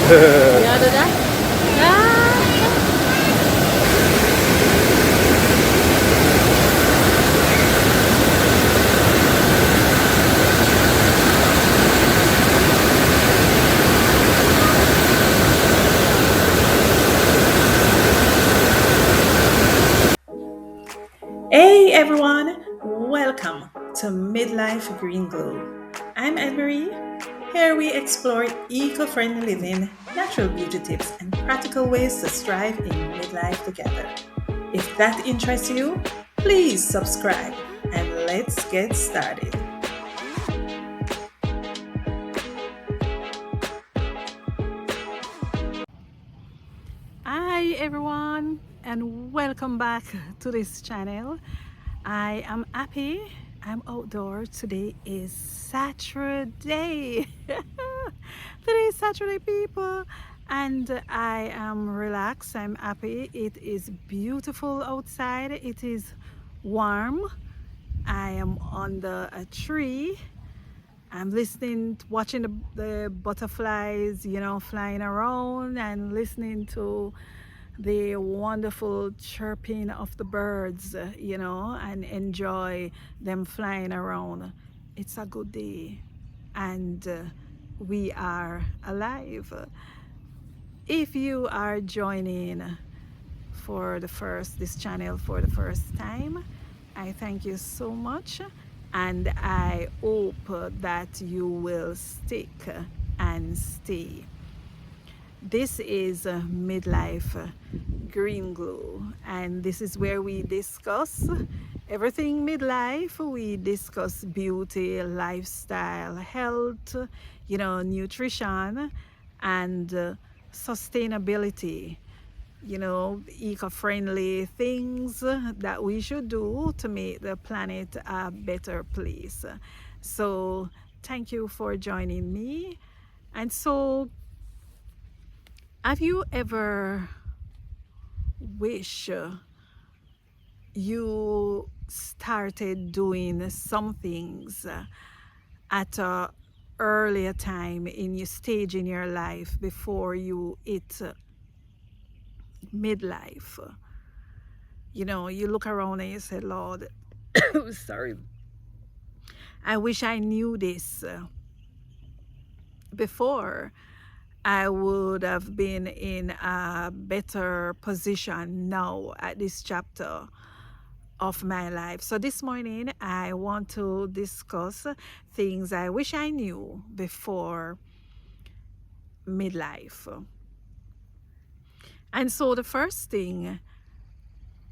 Ya udah dah. Ah. Hey everyone, welcome to Midlife Green Glow. I'm Anne Marie. Here we explore eco friendly living, natural beauty tips, and practical ways to strive in midlife together. If that interests you, please subscribe and let's get started. Hi everyone and welcome back to this channel. I am happy. I'm outdoors. Today is Saturday. Today is Saturday, people, and I am relaxed. I'm happy. It is beautiful outside. It is warm. I am under a tree. I'm listening, watching the butterflies, flying around and listening to the wonderful chirping of the birds, and enjoy them flying around. It's a good day and we are alive. If you are joining for this channel for the first time, I thank you so much and I hope that you will stick and stay. This is Midlife Green Glow, and this is where we discuss everything midlife. We discuss beauty, lifestyle, health, nutrition, and sustainability, eco-friendly things that we should do to make the planet a better place. So thank you for joining me. And so, have you ever wish you started doing some things at a earlier time in your stage in your life before you hit midlife? You look around and you say, Lord, sorry, I wish I knew this before. I would have been in a better position now at this chapter of my life. So this morning I want to discuss things I wish I knew before midlife. And so the first thing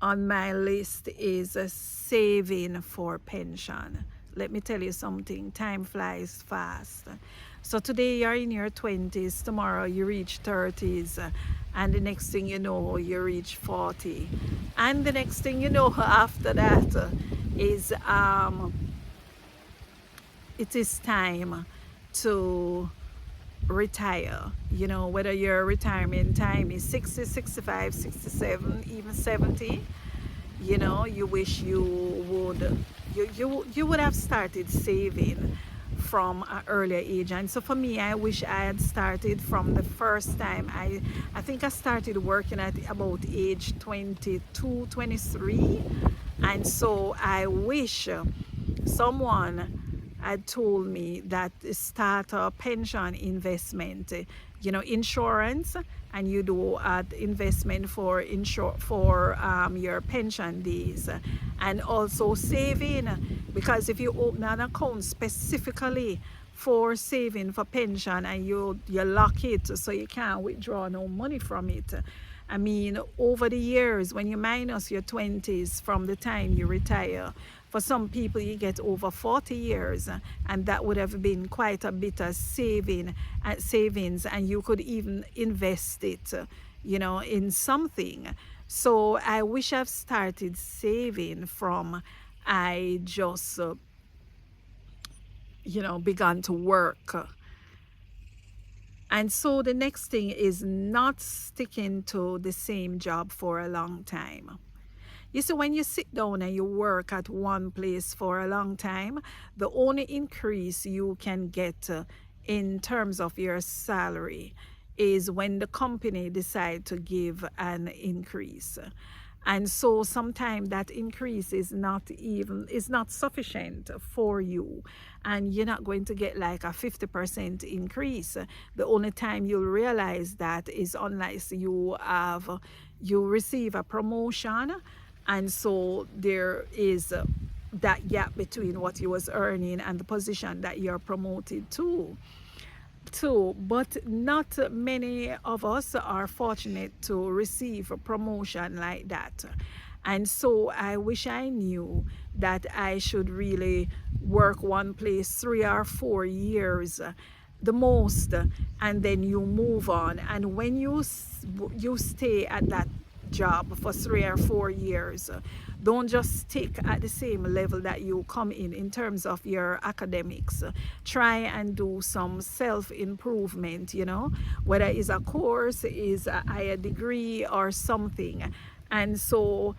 on my list is saving for pension. Let me tell you something, time flies fast. So today you're in your 20s, tomorrow you reach 30s, and the next thing you know, you reach 40. And the next thing you know after that is it is time to retire. Whether your retirement time is 60, 65, 67, even 70, you wish you would have started saving from an earlier age. And so for me, I wish I had started from the first time. I think I started working at about age 22, 23. And so I wish someone had told me that start a pension investment, insurance, and you do investment for your pension days, and also saving, because if you open an account specifically for saving for pension and you lock it so you can't withdraw no money from it. I mean, over the years, when you minus your 20s from the time you retire, for some people you get over 40 years, and that would have been quite a bit of savings, and you could even invest it, in something. So I wish I've started saving from I just began to work. And so the next thing is not sticking to the same job for a long time. You see, when you sit down and you work at one place for a long time, the only increase you can get in terms of your salary is when the company decide to give an increase. And so sometimes that increase is not sufficient for you, and you're not going to get like a 50% increase. The only time you'll realize that is unless you receive a promotion, and so there is that gap between what you was earning and the position that you're promoted to. But not many of us are fortunate to receive a promotion like that. And so I wish I knew that I should really work one place 3 or 4 years, the most, and then you move on. And when you stay at that job for 3 or 4 years, don't just stick at the same level that you come in terms of your academics. Try and do some self-improvement, whether it's a course, is a higher degree or something. And so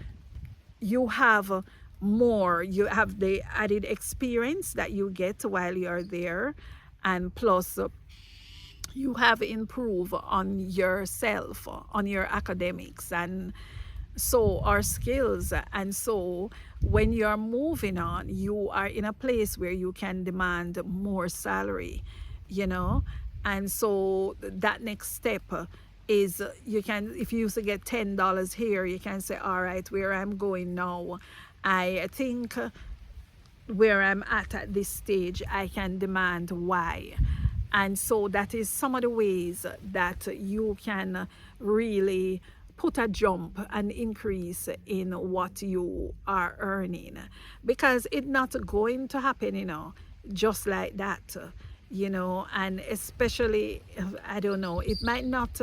you have more, you have the added experience that you get while you're there, and plus you have improved on yourself, on your academics, and so our skills. And so when you're moving on, you are in a place where you can demand more salary, you know and so that next step is, you can, if you used to get $10 here, you can say, all right, where I'm going now, I think where I'm at this stage, I can demand Y. And so that is some of the ways that you can really put a jump, an increase in what you are earning, because it's not going to happen, just like that. And especially, I don't know, it might not,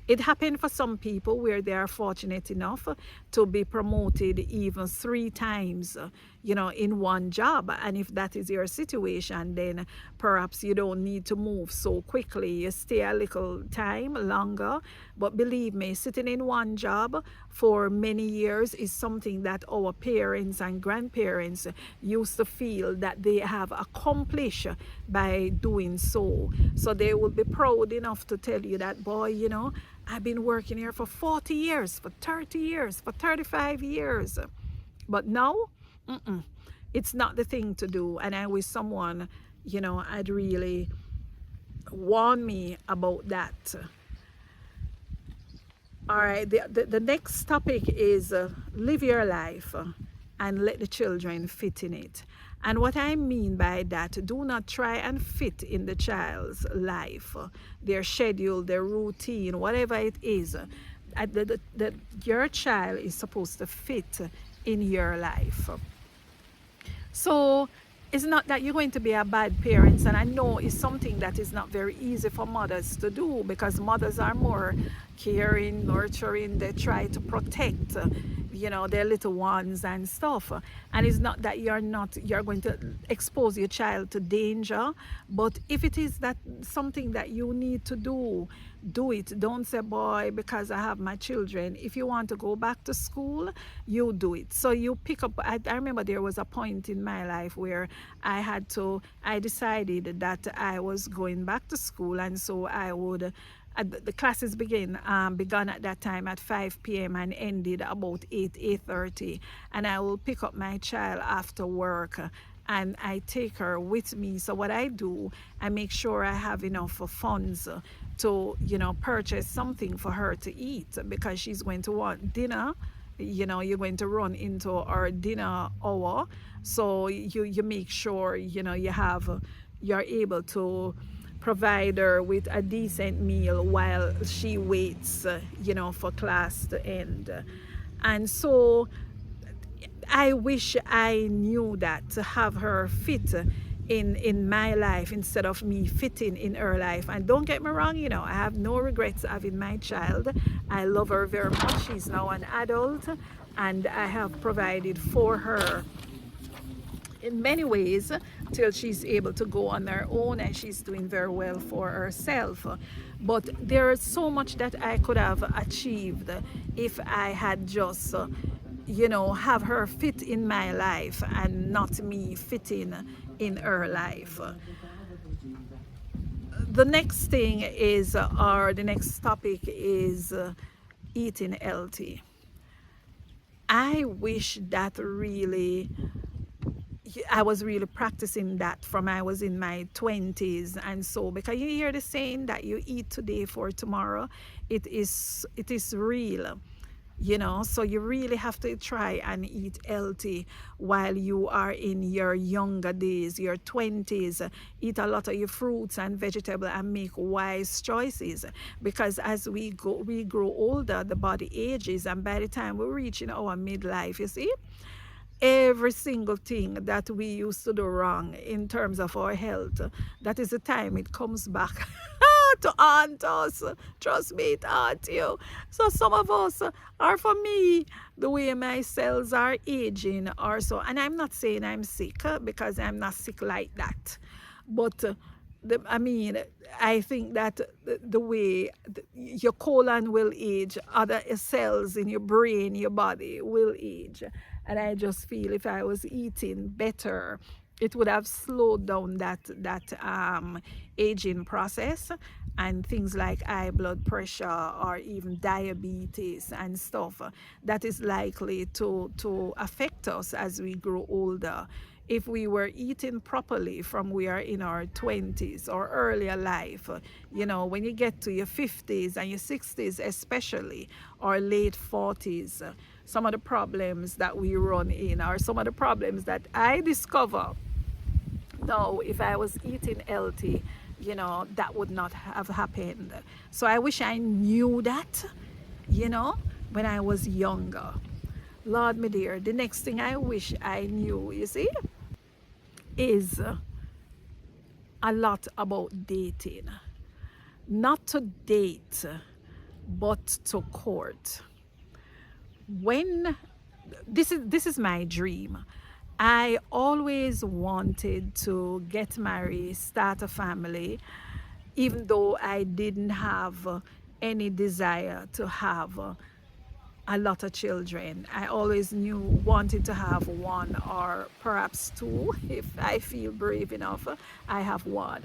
it happened for some people where they are fortunate enough to be promoted even 3 times, in one job. And if that is your situation, then perhaps you don't need to move so quickly. You stay a little time longer. But believe me, sitting in one job for many years is something that our parents and grandparents used to feel that they have accomplished by doing so. So they will be proud enough to tell you that, boy, I've been working here for 40 years, for 30 years, for 35 years. But now, it's not the thing to do. And I wish someone, had really warned me about that. All right, the next topic is live your life and let the children fit in it. And what I mean by that, do not try and fit in the child's life, their schedule, their routine, whatever it is. Your child is supposed to fit in your life. So it's not that you're going to be a bad parent, and I know it's something that is not very easy for mothers to do, because mothers are more caring, nurturing. They try to protect their little ones and stuff. And it's not that you're going to expose your child to danger, but if it is that something that you need to do it. Don't say, boy, because I have my children. If you want to go back to school, you do it. So you pick up. I remember there was a point in my life where I decided that I was going back to school, and so I would, the classes began at that time at 5 p.m. and ended about 8:30, and I will pick up my child after work and I take her with me. So what I do, I make sure I have enough funds to purchase something for her to eat, because she's going to want dinner. You're going to run into our dinner hour, so you make sure you're able to provide her with a decent meal while she waits for class to end. And so I wish I knew that, to have her fit in my life instead of me fitting in her life. And don't get me wrong, I have no regrets having my child. I love her very much. She's now an adult, and I have provided for her in many ways till she's able to go on her own, and she's doing very well for herself. But there is so much that I could have achieved if I had just have her fit in my life and not me fitting in her life. The next thing is, or the next topic is eating healthy. I wish that really I was really practicing that from I was in my 20s. And so because you hear the saying that you eat today for tomorrow, it is real. So you really have to try and eat healthy while you are in your younger days, your 20s. Eat a lot of your fruits and vegetables and make wise choices, because as we grow older, the body ages, and by the time we reach in our midlife, you see, every single thing that we used to do wrong in terms of our health, that is the time it comes back to haunt us. Trust me, it haunts you. So some of us, or for me, the way my cells are aging or so, and I'm not saying I'm sick, because I'm not sick like that. But I mean, I think that the way your colon will age, other cells in your brain, your body will age. And I just feel if I was eating better, it would have slowed down that aging process, and things like high blood pressure or even diabetes and stuff that is likely to affect us as we grow older. If we were eating properly from we are in our 20s or earlier life, when you get to your 50s and your 60s especially, or late 40s, some of the problems that we run in, or some of the problems that I discover now, if I was eating healthy, that would not have happened. So I wish I knew that, you know, when I was younger. Lord, my dear, the next thing I wish I knew, you see, is a lot about dating. Not to date, but to court. When this is my dream. I always wanted to get married, start a family, even though I didn't have any desire to have a lot of children. I always wanted to have one or perhaps two. If I feel brave enough, I have one.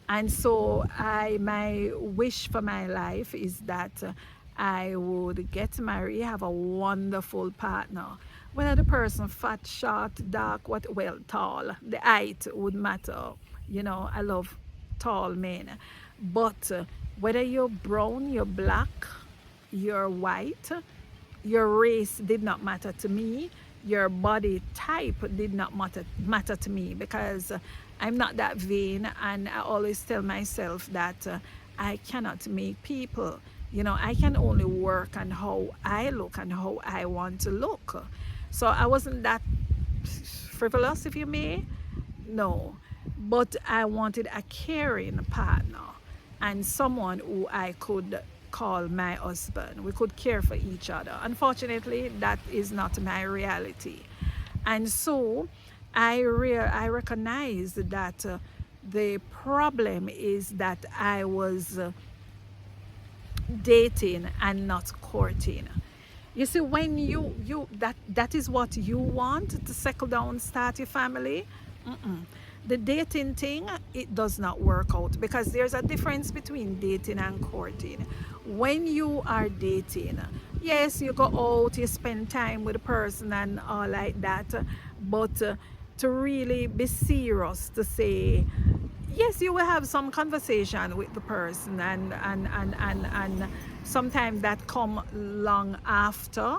And so my wish for my life is that I would get married, have a wonderful partner. Whether the person fat, short, dark, tall, the height would matter. I love tall men. But whether you're brown, you're black, you're white, your race did not matter to me. Your body type did not matter to me, because I'm not that vain, and I always tell myself that I cannot make people. I can only work on how I look and how I want to look. So I wasn't that frivolous, if you may. No. But I wanted a caring partner and someone who I could call my husband. We could care for each other. Unfortunately, that is not my reality. And so I recognized that the problem is that I was dating and not courting. You see, when that is what you want, to settle down, start your family. The dating thing, it does not work out, because there's a difference between dating and courting. When you are dating, yes, you go out, you spend time with a person and all like that, but to really be serious, to say yes, you will have some conversation with the person, and sometimes that come long after,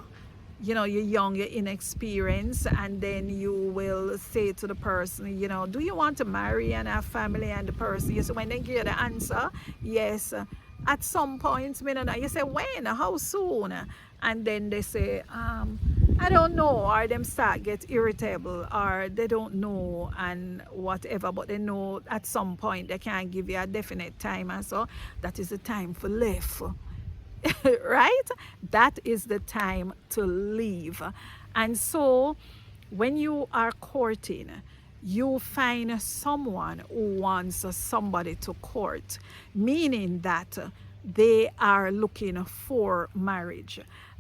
you're young, you're inexperienced, and then you will say to the person, do you want to marry and have family? And the person, you say, when they give you the answer, yes, at some point, you say, when, how soon? And then they say, I don't know, or them start get irritable, or they don't know and whatever, but they know at some point they can't give you a definite time, and so that is the time for life. Right? That is the time to leave. And so when you are courting, you find someone who wants somebody to court, meaning that they are looking for marriage.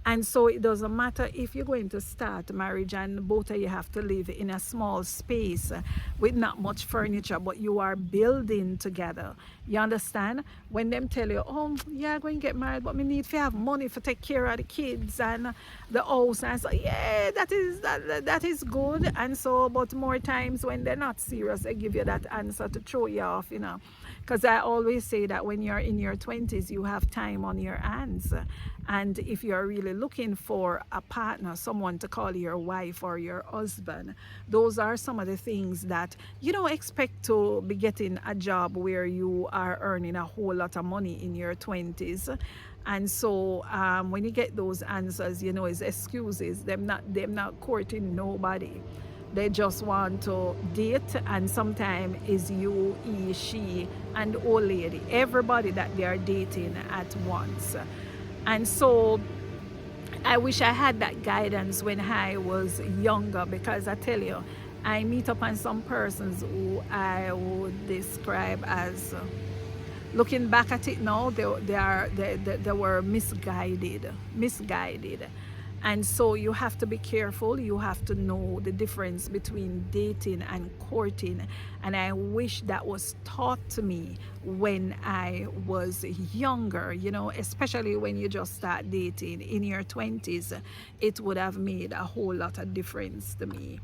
And so it doesn't matter if you're going to start marriage and both of you have to live in a small space with not much furniture, but you are building together. You understand? When them tell you, oh, yeah, going to get married, but we need to have money to take care of the kids and the house. And so, yeah, that is good. And so, but more times when they're not serious, they give you that answer to throw you off, you know. Because I always say that when you're in your 20s, you have time on your hands. And if you're really looking for a partner, someone to call your wife or your husband, those are some of the things that you don't expect to be getting a job where you are earning a whole lot of money in your 20s. And so when you get those answers, you know, it's excuses. Them not courting nobody. They just want to date, and sometimes is you, he, she, and old lady, everybody that they are dating at once. And so I wish I had that guidance when I was younger, because I tell you, I meet upon some persons who I would describe as looking back at it now, they were misguided. And so you have to be careful. You have to know the difference between dating and courting. And I wish that was taught to me when I was younger, you know, especially when you just start dating in your 20s. It would have made a whole lot of difference to me.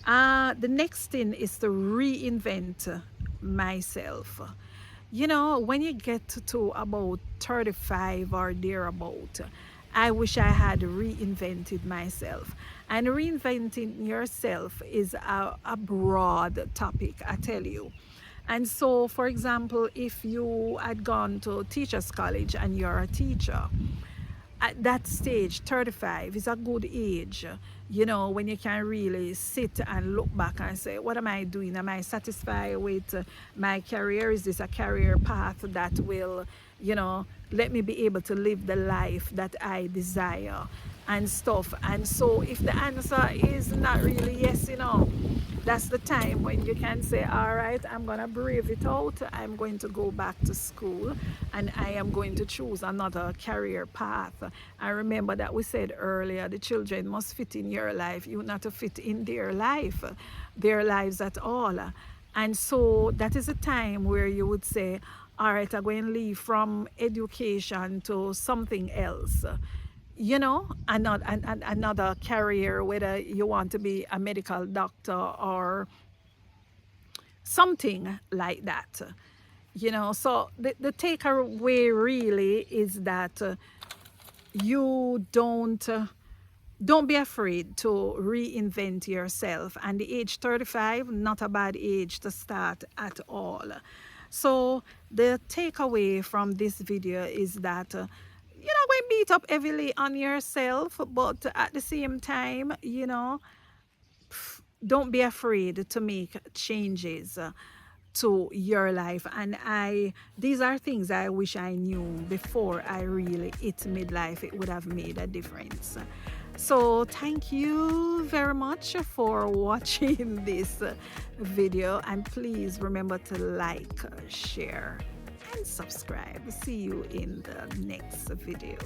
The next thing is to reinvent myself. You know, when you get to about 35 or thereabout, I wish I had reinvented myself. And reinventing yourself is a broad topic, I tell you. And so, for example, if you had gone to teachers college and you're a teacher, at that stage, 35 is a good age, you know, when you can really sit and look back and say, what am I doing? Am I satisfied with my career? Is this a career path that will, you know, let me be able to live the life that I desire and stuff? And so if the answer is not really yes, you know, that's the time when you can say, all right, I'm going to brave it out. I'm going to go back to school and I am going to choose another career path. I remember that we said earlier, the children must fit in your life. You not to fit in their lives at all. And so that is a time where you would say, all right, I'm going to leave from education to something else, you know, another career, whether you want to be a medical doctor or something like that, you know. So the takeaway really is that you don't be afraid to reinvent yourself. And the age 35, not a bad age to start at all. So the takeaway from this video is that you're not going to beat up heavily on yourself, but at the same time, you know, don't be afraid to make changes to your life. And these are things I wish I knew before I really hit midlife. It would have made a difference. So thank you very much for watching this video, and please remember to like, share and subscribe. See you in the next video.